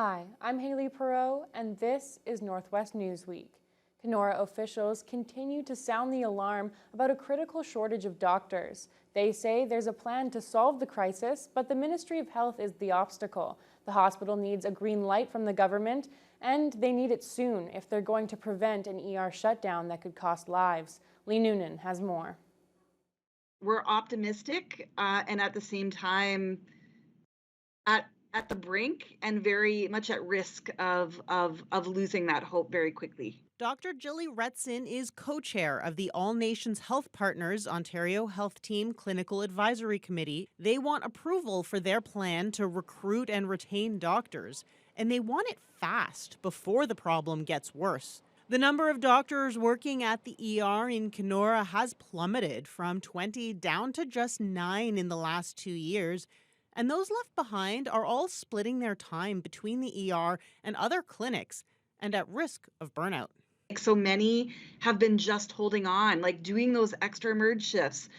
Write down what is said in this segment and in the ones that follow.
Hi, I'm Haley Perot, and this is Northwest NEWSWEEK. Kenora officials continue to sound the alarm about a critical shortage of doctors. They say there's a plan to solve the crisis, but the Ministry of Health is the obstacle. The hospital needs a green light from the government, and they need it soon if they're going to prevent an ER shutdown that could cost lives. Lee Noonan has more. We're optimistic and at the same time at the brink and very much at risk of losing that hope very quickly. Dr. Jilly Retson is co-chair of the All Nations Health Partners Ontario Health Team Clinical Advisory Committee. They want approval for their plan to recruit and retain doctors, and they want it fast before the problem gets worse. The number of doctors working at the ER in Kenora has plummeted from 20 down to just 9 in the last 2 years. And those left behind are all splitting their time between the ER and other clinics and at risk of burnout. So many have been just holding on, like doing those extra emerge shifts,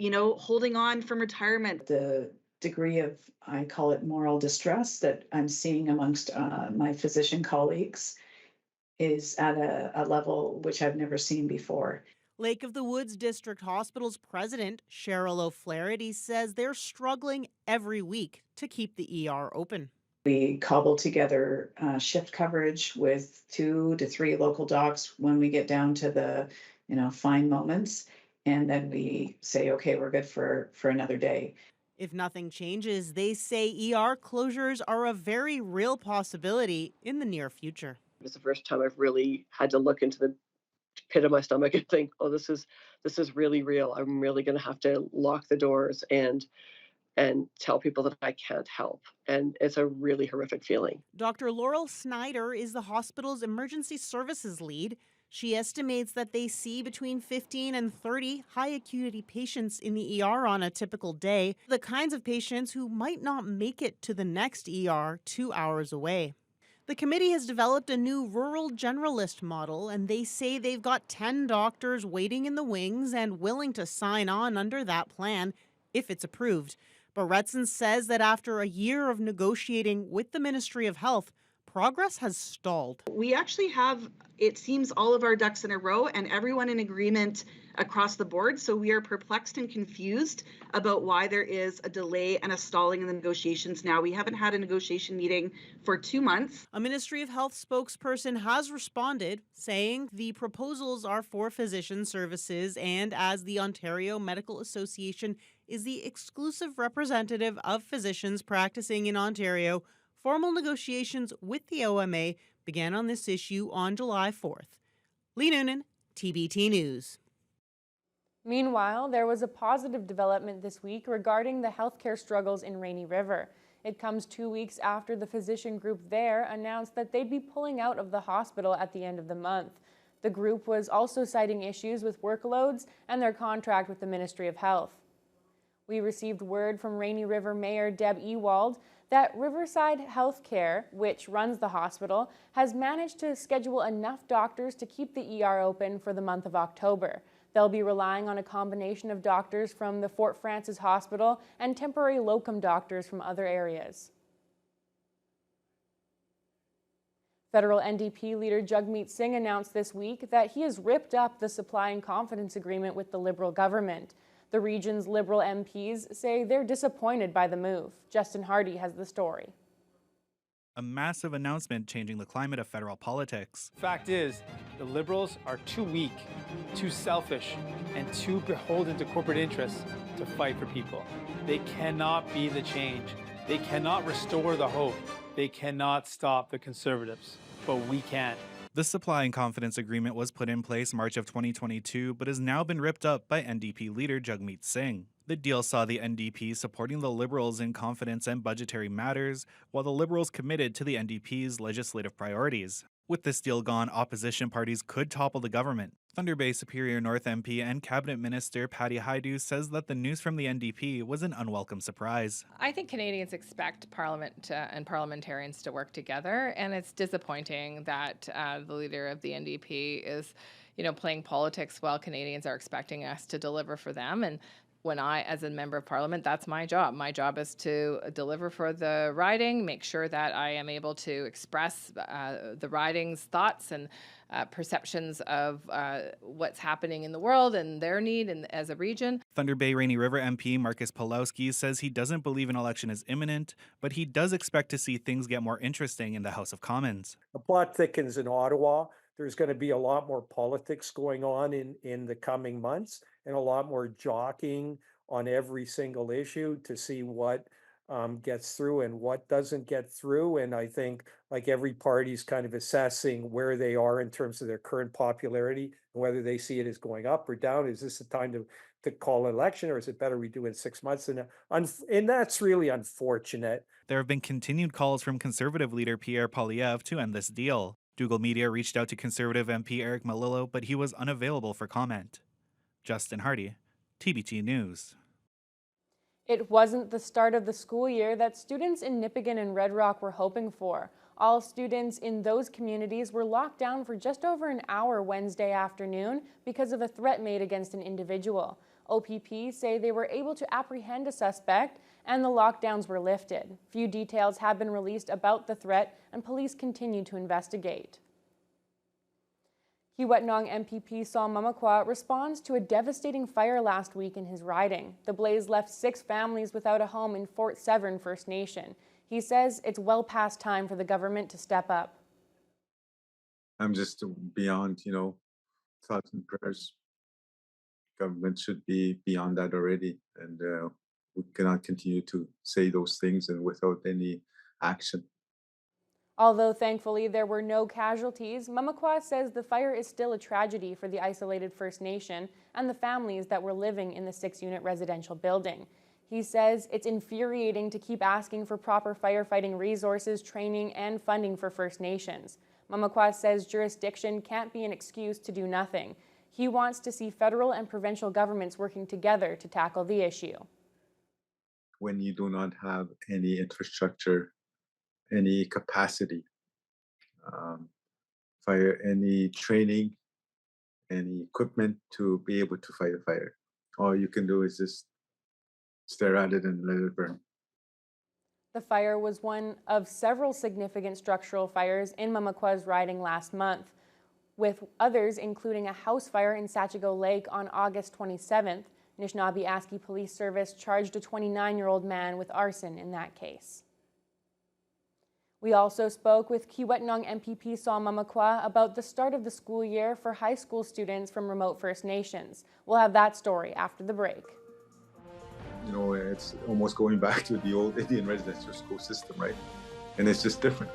holding on from retirement. The degree of, I call it moral distress, that I'm seeing amongst my physician colleagues is at a level which I've never seen before. Lake of the Woods District Hospital's president, Cheryl O'Flaherty, says they're struggling every week to keep the ER open. We cobble together shift coverage with 2 to 3 local docs when we get down to the, fine moments. And then we say, okay, we're good for another day. If nothing changes, they say ER closures are a very real possibility in the near future. It's the first time I've really had to look into the pit of my stomach and think, oh, this is really real. I'm really going to have to lock the doors and tell people that I can't help. And it's a really horrific feeling. Dr. Laurel Snyder is the hospital's emergency services lead. She estimates that they see between 15 and 30 high acuity patients in the ER on a typical day, the kinds of patients who might not make it to the next ER 2 hours away. The committee has developed a new rural generalist model, and they say they've got 10 doctors waiting in the wings and willing to sign on under that plan if it's approved. But Retson says that after a year of negotiating with the Ministry of Health, progress has stalled. We actually have, it seems, all of our ducks in a row and everyone in agreement across the board. So we are perplexed and confused about why there is a delay and a stalling in the negotiations now. We haven't had a negotiation meeting for 2 months. A Ministry of Health spokesperson has responded, saying the proposals are for physician services, and as the Ontario Medical Association is the exclusive representative of physicians practicing in Ontario, formal negotiations with the OMA began on this issue on July 4th. Lee Noonan, TBT News. Meanwhile, there was a positive development this week regarding the healthcare struggles in Rainy River. It comes 2 weeks after the physician group there announced that they'd be pulling out of the hospital at the end of the month. The group was also citing issues with workloads and their contract with the Ministry of Health. We received word from Rainy River Mayor Deb Ewald that Riverside Healthcare, which runs the hospital, has managed to schedule enough doctors to keep the ER open for the month of October. They'll be relying on a combination of doctors from the Fort Frances Hospital and temporary locum doctors from other areas. Federal NDP leader Jagmeet Singh announced this week that he has ripped up the supply and confidence agreement with the Liberal government. The region's Liberal MPs say they're disappointed by the move. Justin Hardy has the story. A massive announcement changing the climate of federal politics. Fact is, the Liberals are too weak, too selfish, and too beholden to corporate interests to fight for people. They cannot be the change. They cannot restore the hope. They cannot stop the Conservatives, but we can. The supply and confidence agreement was put in place March of 2022, but has now been ripped up by NDP leader Jagmeet Singh. The deal saw the NDP supporting the Liberals in confidence and budgetary matters, while the Liberals committed to the NDP's legislative priorities. With this deal gone, opposition parties could topple the government. Thunder Bay Superior North MP and Cabinet Minister Patty Hajdu says that the news from the NDP was an unwelcome surprise. I think Canadians expect Parliament and parliamentarians to work together, and it's disappointing that the leader of the NDP is, playing politics while Canadians are expecting us to deliver for them. And When I, as a member of parliament, that's my job. My job is to deliver for the riding, make sure that I am able to express the riding's thoughts and perceptions of what's happening in the world and their need and as a region. Thunder Bay Rainy River MP Marcus Pawlowski says he doesn't believe an election is imminent, but he does expect to see things get more interesting in the House of Commons. The plot thickens in Ottawa. There's going to be a lot more politics going on in the coming months, and a lot more jockeying on every single issue to see what gets through and what doesn't get through. And I think like every party's kind of assessing where they are in terms of their current popularity and whether they see it as going up or down. Is this the time to call an election, or is it better we do it in 6 months? And that's really unfortunate. There have been continued calls from Conservative leader Pierre Poilievre to end this deal. Dougal Media reached out to Conservative MP Eric Malillo, but he was unavailable for comment. Justin Hardy, TBT News. It wasn't the start of the school year that students in Nipigon and Red Rock were hoping for. All students in those communities were locked down for just over an hour Wednesday afternoon because of a threat made against an individual. OPP say they were able to apprehend a suspect and the lockdowns were lifted. Few details have been released about the threat and police continue to investigate. Kiiwetinoong MPP Saul Mamakwa responds to a devastating fire last week in his riding. The blaze left 6 families without a home in Fort Severn First Nation. He says it's well past time for the government to step up. I'm just beyond, thoughts and prayers. Government should be beyond that already, and we cannot continue to say those things and without any action. Although thankfully there were no casualties, Mamakwa says the fire is still a tragedy for the isolated First Nation and the families that were living in the 6-unit residential building. He says it's infuriating to keep asking for proper firefighting resources, training, and funding for First Nations. Mamakwa says jurisdiction can't be an excuse to do nothing. He wants to see federal and provincial governments working together to tackle the issue. When you do not have any infrastructure, any capacity, fire, any training, any equipment to be able to fight a fire, all you can do is just stare at it and let it burn. The fire was one of several significant structural fires in Mamakwa's riding last month, with others including a house fire in Sachigo Lake on August 27th. Anishinaabe-Aski Police Service charged a 29-year-old man with arson in that case. We also spoke with Kiiwetinoong MPP Saul Mamakwa about the start of the school year for high school students from remote First Nations. We'll have that story after the break. It's almost going back to the old Indian residential school system, right? And it's just different.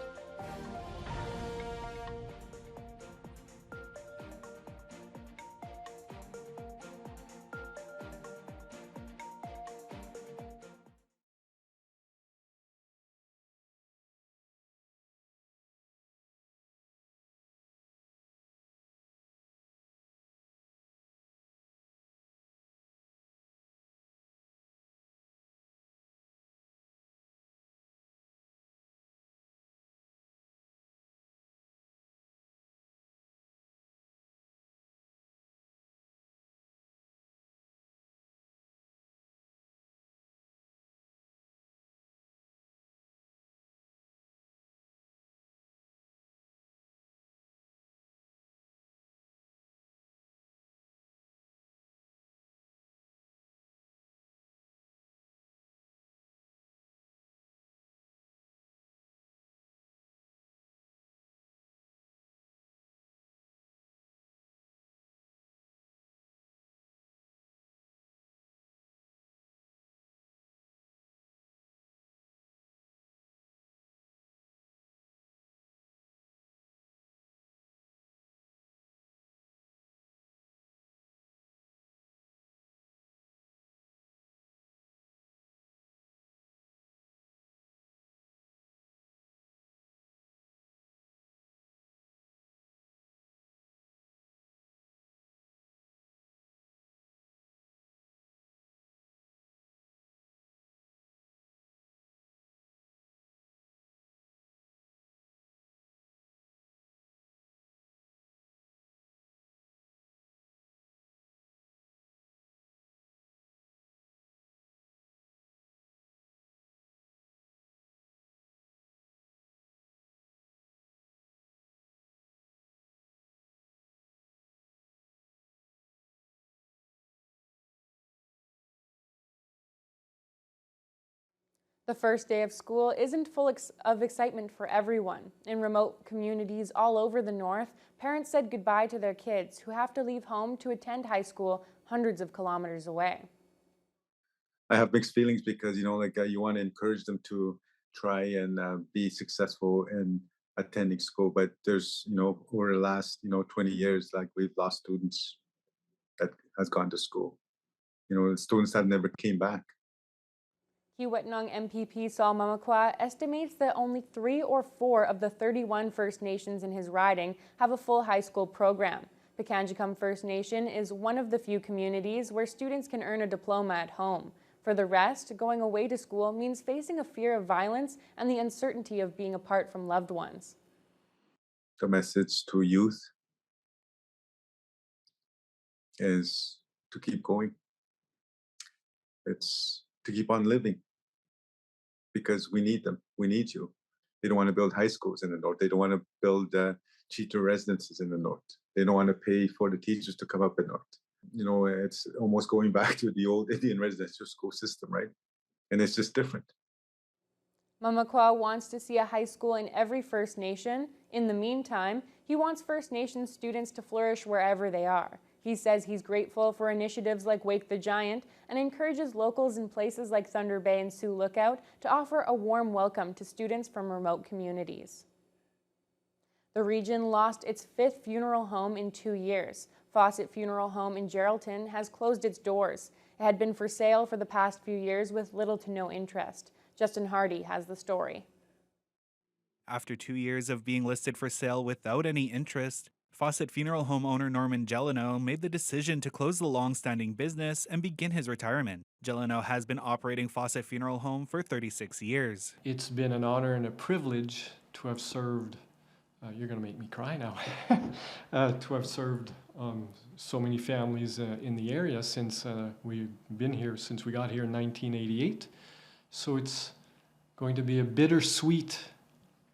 The first day of school isn't full of excitement for everyone. In remote communities all over the north, parents said goodbye to their kids who have to leave home to attend high school hundreds of kilometers away. I have mixed feelings because, you want to encourage them to try and be successful in attending school. But there's, over the last, 20 years, like we've lost students that has gone to school. The students that never came back. Kiiwetinoong MPP Saul Mamakwa estimates that only 3 or 4 of the 31 First Nations in his riding have a full high school program. Pikangikum First Nation is one of the few communities where students can earn a diploma at home. For the rest, going away to school means facing a fear of violence and the uncertainty of being apart from loved ones. The message to youth is to keep going. It's to keep on living because we need them. We need you. They don't want to build high schools in the north. They don't want to build cheaper residences in the north. They don't want to pay for the teachers to come up in north. It's almost going back to the old Indian residential school system, right? And it's just different. Mamakwa wants to see a high school in every First Nation. In the meantime, he wants First Nation students to flourish wherever they are. He says he's grateful for initiatives like Wake the Giant and encourages locals in places like Thunder Bay and Sioux Lookout to offer a warm welcome to students from remote communities. The region lost its 5th funeral home in 2 years. Fawcett Funeral Home in Geraldton has closed its doors. It had been for sale for the past few years with little to no interest. Justin Hardy has the story. After 2 years of being listed for sale without any interest, Fawcett Funeral Home owner Norman Gelano made the decision to close the long-standing business and begin his retirement. Gelano has been operating Fawcett Funeral Home for 36 years. It's been an honor and a privilege to have served, you're going to make me cry now, to have served so many families in the area since we've been here, since we got here in 1988. So it's going to be a bittersweet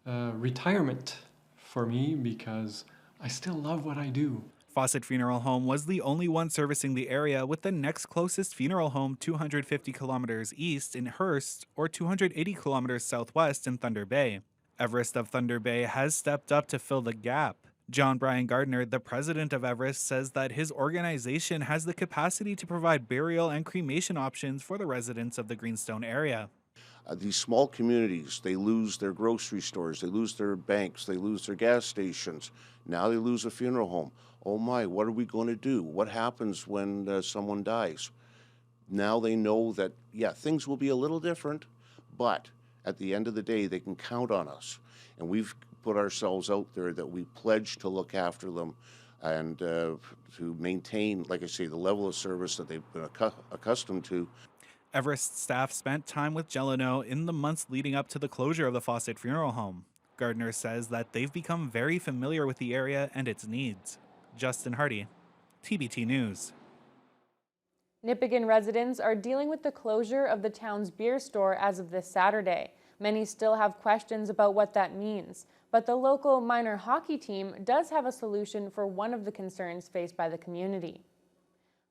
retirement for me because I still love what I do. Fawcett Funeral Home was the only one servicing the area, with the next closest funeral home 250 kilometers east in Hearst or 280 kilometers southwest in Thunder Bay. Everest of Thunder Bay has stepped up to fill the gap. John Brian Gardner, the president of Everest, says that his organization has the capacity to provide burial and cremation options for the residents of the Greenstone area. These small communities, they lose their grocery stores, they lose their banks, they lose their gas stations. Now they lose a funeral home. Oh my, what are we going to do? What happens when someone dies? Now they know that, yeah, things will be a little different, but at the end of the day, they can count on us. And we've put ourselves out there that we pledge to look after them and to maintain, like I say, the level of service that they've been accustomed to. Everest staff spent time with Gelano in the months leading up to the closure of the Fawcett Funeral Home. Gardner says that they've become very familiar with the area and its needs. Justin Hardy, TBT News. Nipigon residents are dealing with the closure of the town's beer store as of this Saturday. Many still have questions about what that means, but the local minor hockey team does have a solution for one of the concerns faced by the community.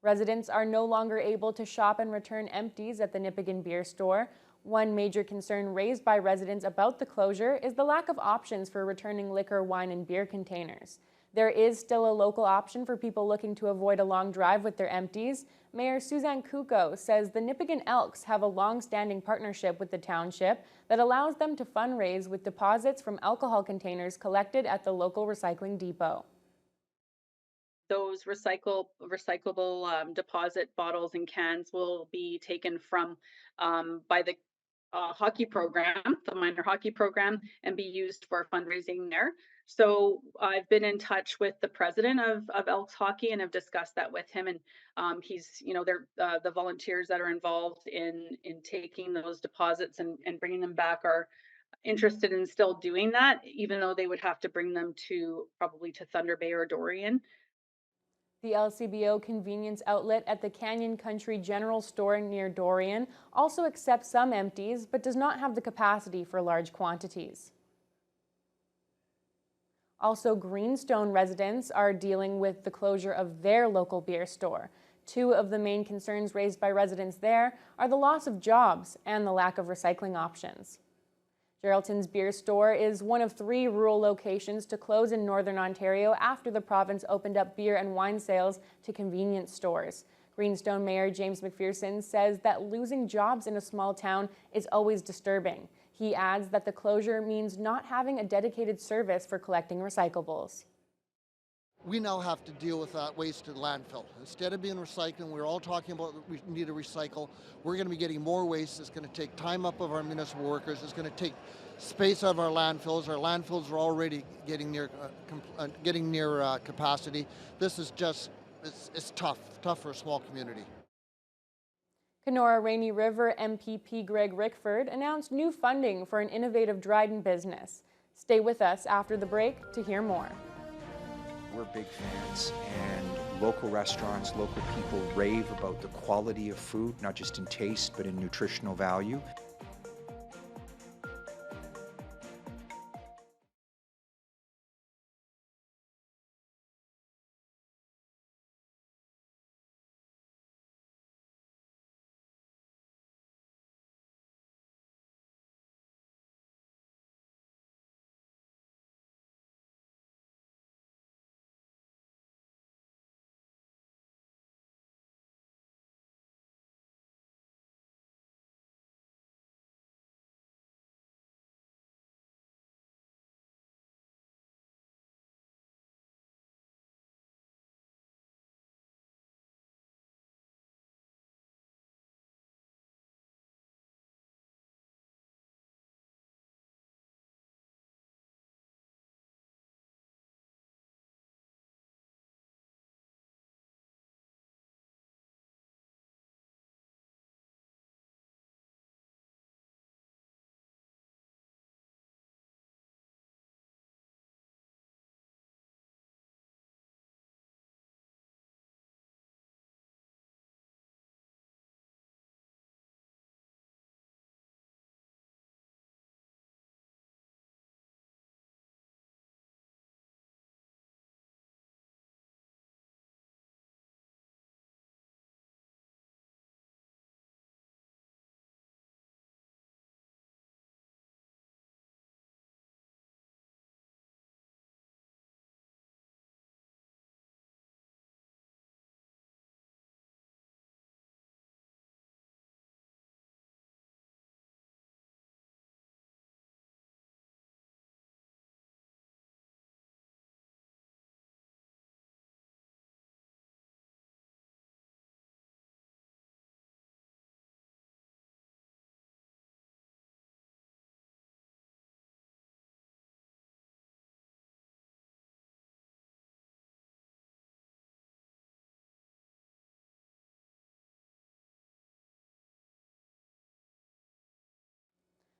Residents are no longer able to shop and return empties at the Nipigon beer store. One major concern raised by residents about the closure is the lack of options for returning liquor, wine, and beer containers. There is still a local option for people looking to avoid a long drive with their empties. Mayor Suzanne Kuko says the Nipigon Elks have a long-standing partnership with the township that allows them to fundraise with deposits from alcohol containers collected at the local recycling depot. Those recyclable deposit bottles and cans will be taken from by the hockey program, the minor hockey program, and be used for fundraising there. So I've been in touch with the president of Elks Hockey and have discussed that with him. And he's, they're the volunteers that are involved in taking those deposits and bringing them back are interested in still doing that, even though they would have to bring them probably to Thunder Bay or Dorian. The LCBO convenience outlet at the Canyon Country General Store near Dorian also accepts some empties, but does not have the capacity for large quantities. Also, Greenstone residents are dealing with the closure of their local beer store. Two of the main concerns raised by residents there are the loss of jobs and the lack of recycling options. Geraldton's Beer Store is one of 3 rural locations to close in Northern Ontario after the province opened up beer and wine sales to convenience stores. Greenstone Mayor James McPherson says that losing jobs in a small town is always disturbing. He adds that the closure means not having a dedicated service for collecting recyclables. We now have to deal with that waste to landfill. Instead of being recycling, we're all talking about we need to recycle. We're going to be getting more waste. It's going to take time up of our municipal workers. It's going to take space out of our landfills. Our landfills are already getting near capacity. This is just, it's tough for a small community. Kenora Rainy River MPP Greg Rickford announced new funding for an innovative Dryden business. Stay with us after the break to hear more. We're big fans, and local restaurants, local people rave about the quality of food, not just in taste, but in nutritional value.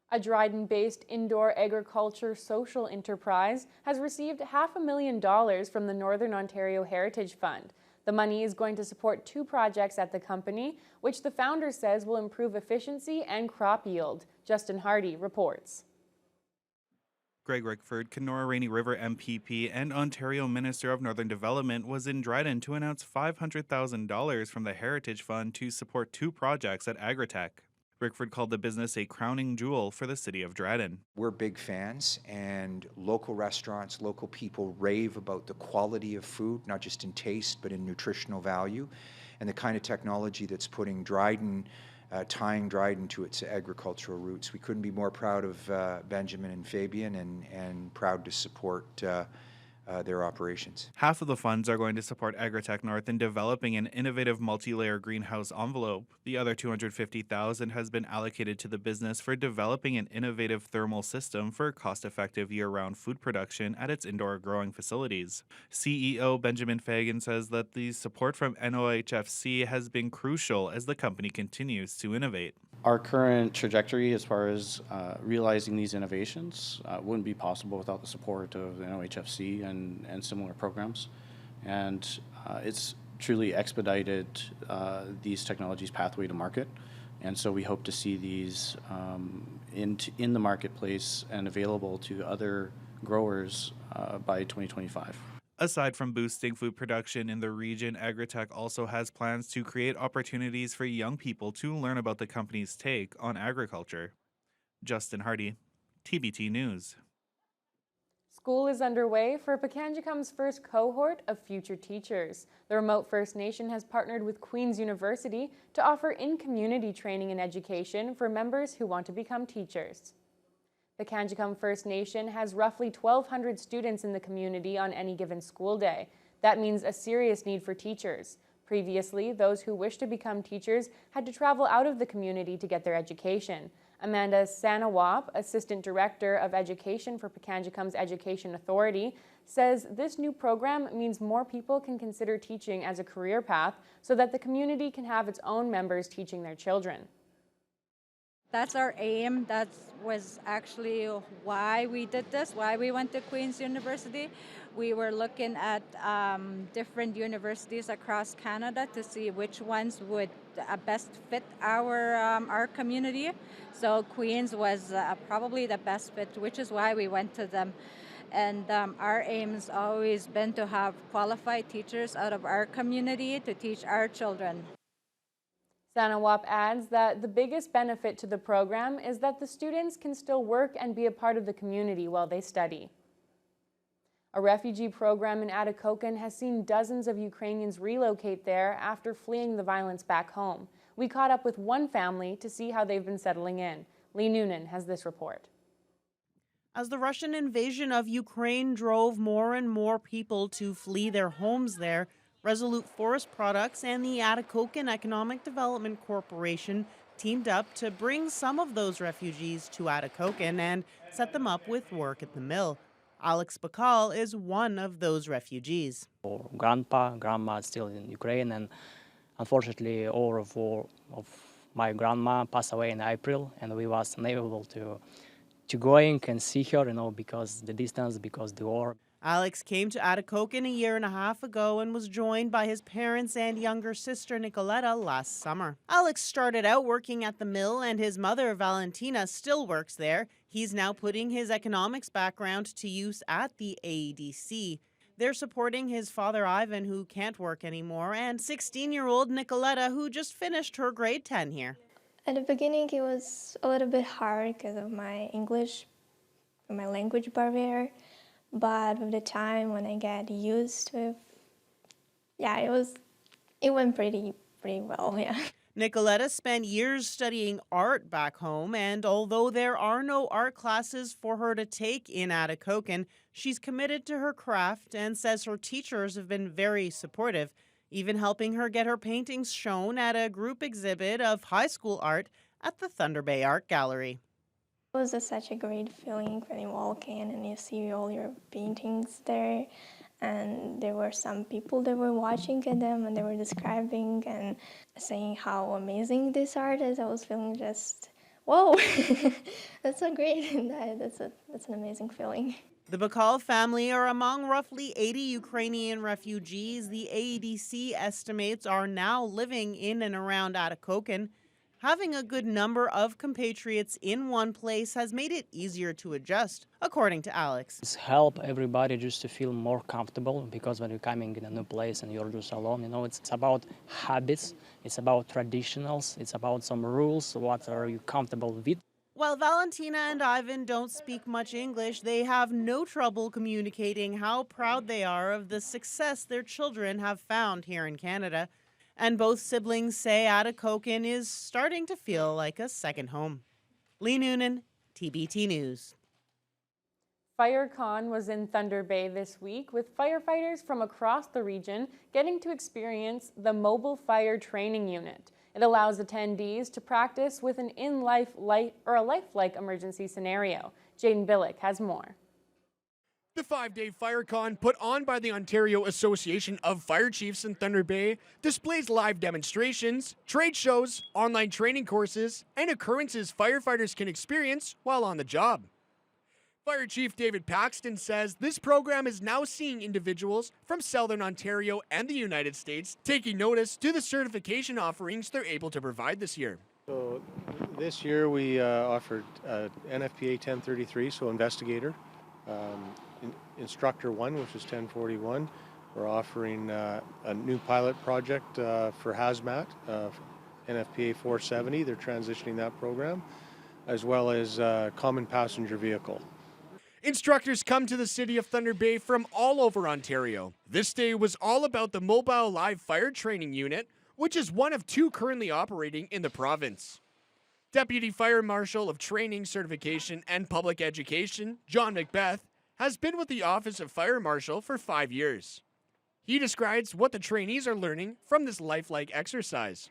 A Dryden-based indoor agriculture social enterprise has received $500,000 from the Northern Ontario Heritage Fund. The money is going to support 2 projects at the company, which the founder says will improve efficiency and crop yield. Justin Hardy reports. Greg Rickford, Kenora Rainy River MPP and Ontario Minister of Northern Development, was in Dryden to announce $500,000 from the Heritage Fund to support 2 projects at Agri-tech. Rickford called the business a crowning jewel for the city of Dryden. We're big fans, and local restaurants, local people rave about the quality of food, not just in taste, but in nutritional value, and the kind of technology that's putting Dryden, tying Dryden to its agricultural roots. We couldn't be more proud of Benjamin and Fabian, and proud to support their operations. Half of the funds are going to support Agri-tech North in developing an innovative multi-layer greenhouse envelope. The other $250,000 has been allocated to the business for developing an innovative thermal system for cost-effective year-round food production at its indoor growing facilities. CEO Benjamin Fagan says that the support from NOHFC has been crucial as the company continues to innovate. Our current trajectory as far as realizing these innovations wouldn't be possible without the support of the NOHFC and similar programs. And it's truly expedited these technologies' pathway to market. And so we hope to see these in the marketplace and available to other growers by 2025. Aside from boosting food production in the region, Agri-tech also has plans to create opportunities for young people to learn about the company's take on agriculture. Justin Hardy, TBT News. School is underway for Pikangikum's first cohort of future teachers. The remote First Nation has partnered with Queen's University to offer in-community training and education for members who want to become teachers. Pikangikum First Nation has roughly 1,200 students in the community on any given school day. That means a serious need for teachers. Previously, those who wished to become teachers had to travel out of the community to get their education. Amanda Sanawap, Assistant Director of Education for Pikangikum's Education Authority, says this new program means more people can consider teaching as a career path so that the community can have its own members teaching their children. That's our aim. That was actually why we did this, why we went to Queen's University. We were looking at different universities across Canada to see which ones would best fit our community. So Queen's was probably the best fit, which is why we went to them. And our aim has always been to have qualified teachers out of our community to teach our children. Sanawap adds that the biggest benefit to the program is that the students can still work and be a part of the community while they study. A refugee program in Agri-tech has seen dozens of Ukrainians relocate there after fleeing the violence back home. We caught up with one family to see how they've been settling in. Lee Noonan has this report. As the Russian invasion of Ukraine drove more and more people to flee their homes there, Resolute Forest Products and the Agri-tech Economic Development Corporation teamed up to bring some of those refugees to Agri-tech and set them up with work at the mill. Alex Bakal is one of those refugees. Grandma is still in Ukraine, and unfortunately all of my grandma passed away in April, and we was unable to going and see her, because the distance, because the war. Alex came to Agri-tech a year and a half ago and was joined by his parents and younger sister Nicoletta last summer. Alex started out working at the mill and his mother Valentina still works there. He's now putting his economics background to use at the AEDC. They're supporting his father Ivan, who can't work anymore, and 16-year-old Nicoletta, who just finished her grade 10 here. At the beginning it was a little bit hard because of my English, my language barrier. But with the time, when I get used to it, it went pretty well, yeah. Nicoletta spent years studying art back home, and although there are no art classes for her to take in Agri-tech, she's committed to her craft and says her teachers have been very supportive, even helping her get her paintings shown at a group exhibit of high school art at the Thunder Bay Art Gallery. It was such a great feeling when you walk in and you see all your paintings there, and there were some people that were watching at them and they were describing and saying how amazing this art is. I was feeling just, whoa, that's so great. That's an amazing feeling. The Bakal family are among roughly 80 Ukrainian refugees the AEDC estimates are now living in and around Agri-tech. Having a good number of compatriots in one place has made it easier to adjust, according to Alex. It's help everybody just to feel more comfortable, because when you're coming in a new place and you're just alone, it's about habits, it's about traditionals, it's about some rules, what are you comfortable with. While Valentina and Ivan don't speak much English, they have no trouble communicating how proud they are of the success their children have found here in Canada. And both siblings say Agri-tech is starting to feel like a second home. Lee Noonan, TBT News. FireCon was in Thunder Bay this week, with firefighters from across the region getting to experience the Mobile Fire Training Unit. It allows attendees to practice with an a lifelike emergency scenario. Jaden Billick has more. The 5-day FireCon, put on by the Ontario Association of Fire Chiefs in Thunder Bay, displays live demonstrations, trade shows, online training courses, and occurrences firefighters can experience while on the job. Fire Chief David Paxton says this program is now seeing individuals from Southern Ontario and the United States taking notice to the certification offerings they're able to provide this year. So this year we offered NFPA 1033, so investigator. Instructor 1, which is 1041. We're offering a new pilot project for hazmat, NFPA 470. They're transitioning that program, as well as common passenger vehicle. Instructors come to the city of Thunder Bay from all over Ontario. This day was all about the Mobile Live Fire Training Unit, which is one of 2 currently operating in the province. Deputy Fire Marshal of Training, Certification and Public Education, John Macbeth, has been with the Office of Fire Marshal for 5 years. He describes what the trainees are learning from this lifelike exercise.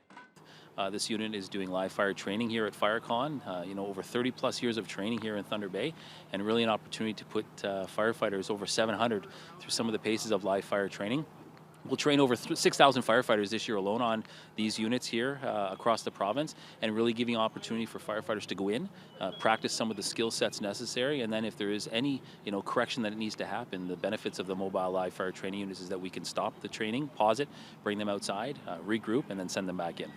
This unit is doing live fire training here at FireCon. Over 30 plus years of training here in Thunder Bay, and really an opportunity to put firefighters, over 700, through some of the paces of live fire training. We'll train over 6,000 firefighters this year alone on these units here across the province, and really giving opportunity for firefighters to go in, practice some of the skill sets necessary, and then if there is any correction that needs to happen, the benefits of the mobile live fire training units is that we can stop the training, pause it, bring them outside, regroup, and then send them back in.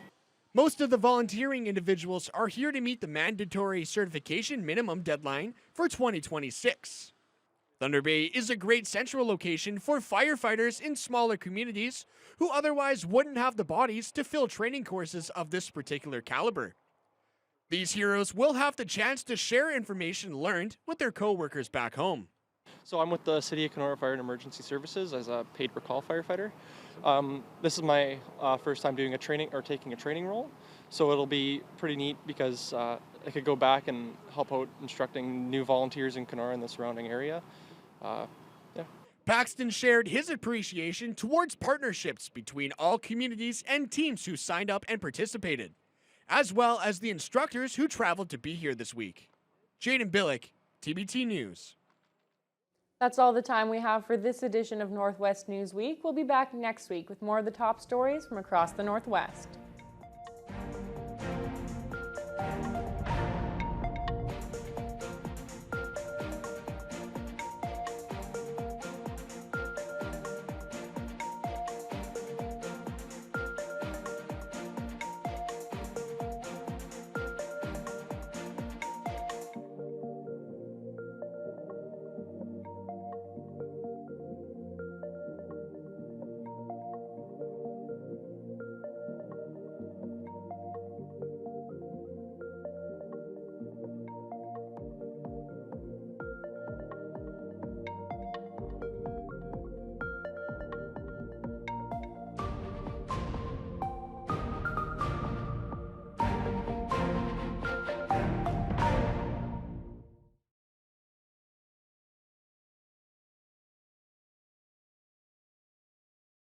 Most of the volunteering individuals are here to meet the mandatory certification minimum deadline for 2026. Thunder Bay is a great central location for firefighters in smaller communities who otherwise wouldn't have the bodies to fill training courses of this particular caliber. These heroes will have the chance to share information learned with their co-workers back home. So I'm with the City of Kenora Fire and Emergency Services as a paid per call firefighter. This is my first time doing taking a training role, so it'll be pretty neat because I could go back and help out instructing new volunteers in Kenora and the surrounding area. Paxton shared his appreciation towards partnerships between all communities and teams who signed up and participated, as well as the instructors who traveled to be here this week. Jaden Billick, TBT News. That's all the time we have for this edition of Northwest News Week. We'll be back next week with more of the top stories from across the Northwest.